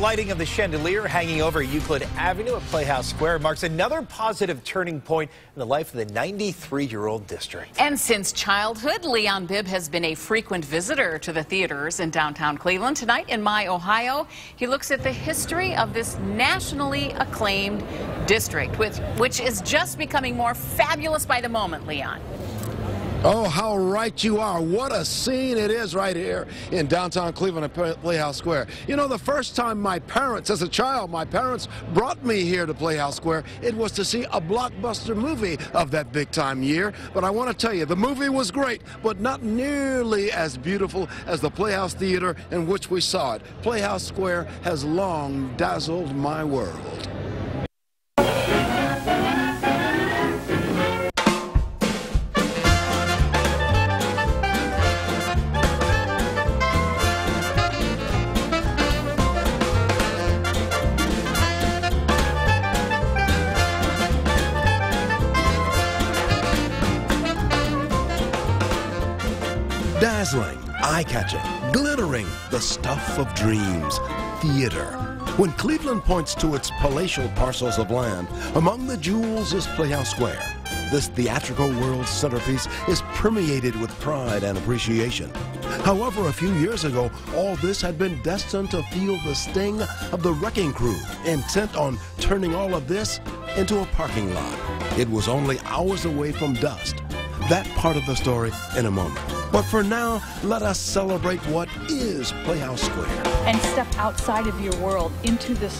lighting of the chandelier hanging over Euclid Avenue at Playhouse Square marks another positive turning point in the life of the 93-year-old district. And since childhood, Leon Bibb has been a frequent visitor to the theaters in downtown Cleveland. Tonight in My Ohio, he looks at the history of this nationally acclaimed district, which is just becoming more fabulous by the moment, Leon. Oh, how right you are. What a scene it is right here in downtown Cleveland at Playhouse Square. You know, the first time my parents, as a child, my parents brought me here to Playhouse Square, it was to see a blockbuster movie of that big-time year. But I want to tell you, the movie was great, but not nearly as beautiful as the Playhouse Theater in which we saw it. Playhouse Square has long dazzled my world. Dazzling, eye-catching, glittering, the stuff of dreams. Theater. When Cleveland points to its palatial parcels of land, among the jewels is Playhouse Square. This theatrical world's centerpiece is permeated with pride and appreciation. However, a few years ago, all this had been destined to feel the sting of the wrecking crew, intent on turning all of this into a parking lot. It was only hours away from dust. That part of the story in a moment. But for now, let us celebrate what is Playhouse Square. And step outside of your world into this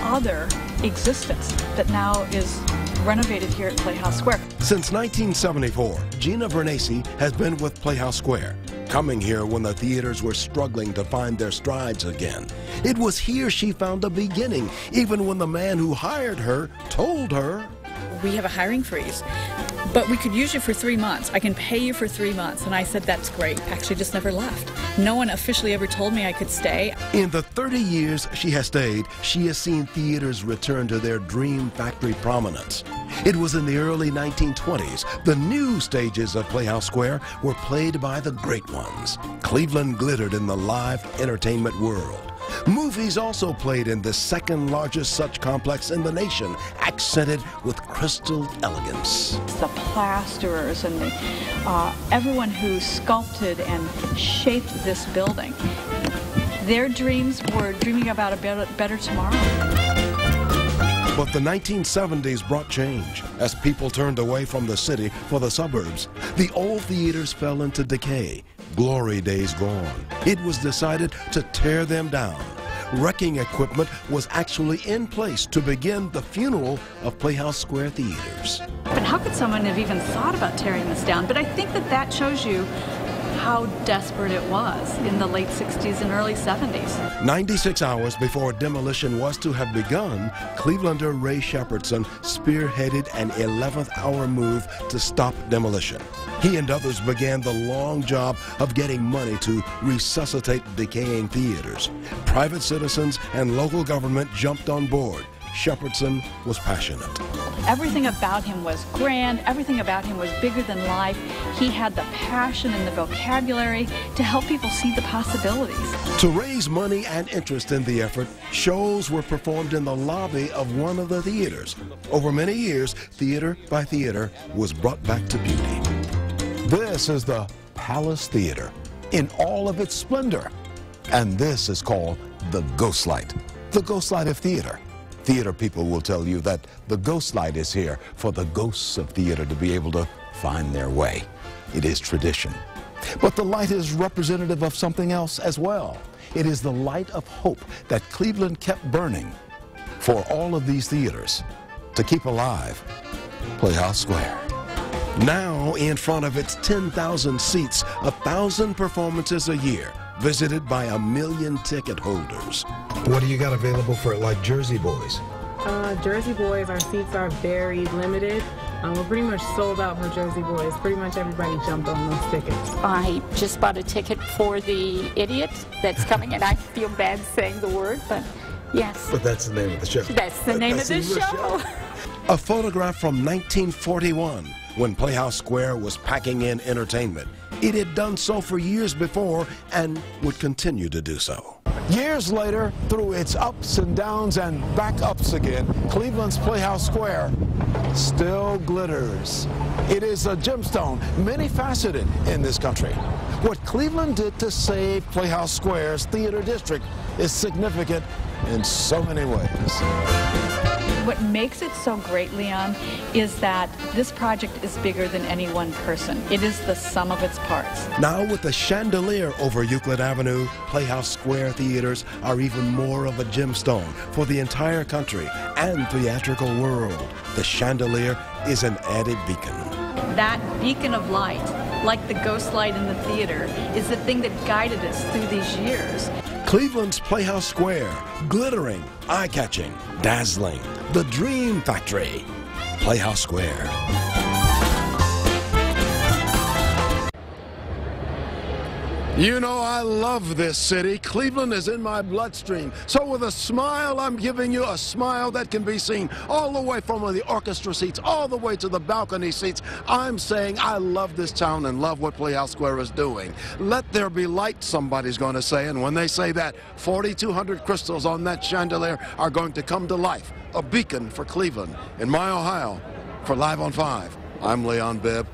other existence that now is renovated here at Playhouse Square. Since 1974, Gina Vernacci has been with Playhouse Square, coming here when the theaters were struggling to find their strides again. It was here she found a beginning, even when the man who hired her told her, "We have a hiring freeze, but we could use you for 3 months. I can pay you for 3 months." And I said, "That's great." Actually, just never left. No one officially ever told me I could stay. In the 30 years she has stayed, she has seen theaters return to their dream factory prominence. It was in the early 1920s. The new stages of Playhouse Square were played by the great ones. Cleveland glittered in the live entertainment world. Movies also played in the second largest such complex in the nation, accented with crystal elegance. The plasterers and everyone who sculpted and shaped this building, their dreams were dreaming about a better tomorrow. But the 1970s brought change as people turned away from the city for the suburbs. The old theaters fell into decay. Glory days gone. It was decided to tear them down. Wrecking equipment was actually in place to begin the funeral of Playhouse Square theaters. But how could someone have even thought about tearing this down? But I think that shows you how desperate it was in the late 60s and early 70s. 96 hours before demolition was to have begun, Clevelander Ray Shepardson spearheaded an 11th-hour move to stop demolition. He and others began the long job of getting money to resuscitate decaying theaters. Private citizens and local government jumped on board. Shepardson was passionate. Everything about him was grand. Everything about him was bigger than life. He had the passion and the vocabulary to help people see the possibilities. To raise money and interest in the effort, shows were performed in the lobby of one of the theaters. Over many years, theater by theater was brought back to beauty. This is the Palace Theater in all of its splendor. And this is called the Ghost Light, the Ghost Light of theater. Theater people will tell you that the Ghost Light is here for the ghosts of theater to be able to find their way. It is tradition. But the light is representative of something else as well. It is the light of hope that Cleveland kept burning for all of these theaters to keep alive Playhouse Square. Now, in front of its 10,000 seats, 1,000 performances a year, visited by 1 million ticket holders. What do you got available for like Jersey Boys? Jersey Boys, our seats are very limited. We're pretty much sold out for Jersey Boys. Pretty much everybody jumped on those tickets. I just bought a ticket for the Idiot that's coming, and I feel bad saying the word, but yes. But that's the name of the show. That's the name of the show. A photograph from 1941, when Playhouse Square was packing in entertainment. It had done so for years before and would continue to do so. Years later, through its ups and downs and back ups again, Cleveland's Playhouse Square still glitters. It is a gemstone, many-faceted in this country. What Cleveland did to save Playhouse Square's theater district is significant in so many ways. What makes it so great, Leon, is that this project is bigger than any one person. It is the sum of its parts. Now with the chandelier over Euclid Avenue, Playhouse Square theaters are even more of a gemstone for the entire country and theatrical world. The chandelier is an added beacon. That beacon of light, like the ghost light in the theater, is the thing that guided us through these years. Cleveland's Playhouse Square, glittering, eye-catching, dazzling, the dream factory. Playhouse Square. You know, I love this city. Cleveland is in my bloodstream. So with a smile, I'm giving you a smile that can be seen all the way from the orchestra seats, all the way to the balcony seats. I'm saying I love this town and love what Playhouse Square is doing. Let there be light, somebody's going to say. And when they say that, 4,200 crystals on that chandelier are going to come to life. A beacon for Cleveland. In my Ohio, for Live on 5, I'm Leon Bibb.